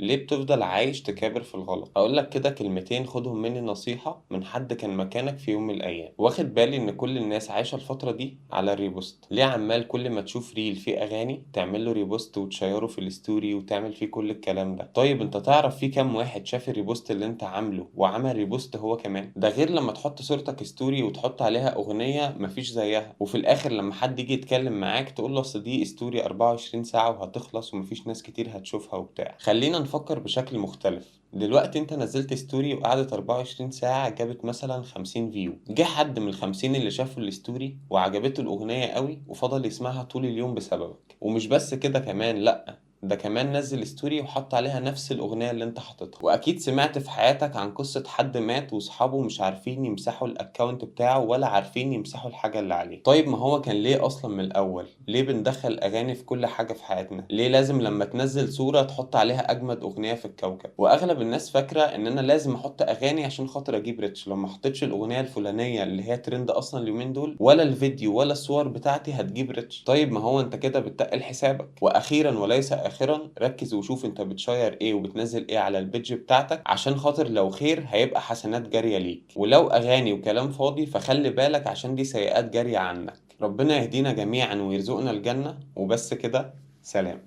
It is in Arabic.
ليه بتفضل عايش تكابر في الغلط؟ هقول لك كده كلمتين خدهم مني نصيحة من حد كان مكانك في يوم من الأيام. واخد بالي إن كل الناس عايشة الفترة دي على الريبوست. ليه عمال كل ما تشوف ريل فيه أغاني تعمل له ريبوست وتشيره في الستوري وتعمل فيه كل الكلام ده؟ طيب أنت تعرف فيه كام واحد شاف الريبوست اللي أنت عامله وعمل ريبوست هو كمان؟ ده غير لما تحط صورتك ستوري وتحط عليها أغنية مفيش زيها، وفي الآخر لما حد يجي يتكلم معاك تقول له أصل دي ستوري 24 ساعة وهتخلص ومفيش ناس كتير هتشوفها وبتاع. خلينا نفكر بشكل مختلف. دلوقتي انت نزلت ستوري وقعدت 24 ساعة جابت مثلا 50 فيو. جه حد من ال50 اللي شافوا الستوري وعجبته الأغنية قوي وفضل يسمعها طول اليوم بسببك. ومش بس كده كمان، لأ، ده كمان نزل ستوري وحط عليها نفس الأغنية اللي انت حاططها. وأكيد سمعت في حياتك عن قصة حد مات وصحابه مش عارفين يمسحوا الأكاونت بتاعه ولا عارفين يمسحوا الحاجة اللي عليه. طيب ما هو كان ليه أصلا من الأول؟ ليه بندخل أغاني في كل حاجة في حياتنا؟ ليه لازم لما تنزل صورة تحط عليها أجمد أغنية في الكوكب؟ وأغلب الناس فاكرة إن أنا لازم أحط أغاني عشان خاطر أجيب ريتش. لو ما حطيتش الأغنية الفلانية اللي هي ترند أصلا اليومين دول ولا الفيديو ولا الصور بتاعتي هتجيب ريتش. طيب ما هو أنت كده بتقل حسابك. وأخيرا وليس آخرا، ركز وشوف أنت بتشير إيه وبتنزل إيه على البيدج بتاعتك، عشان خاطر لو خير هيبقى حسنات جارية ليك، ولو أغاني وكلام فاضي فخلي بالك عشان دي سيئات جارية عنك. ربنا يهدينا جميعا ويرزقنا الجنة. وبس كده، سلام.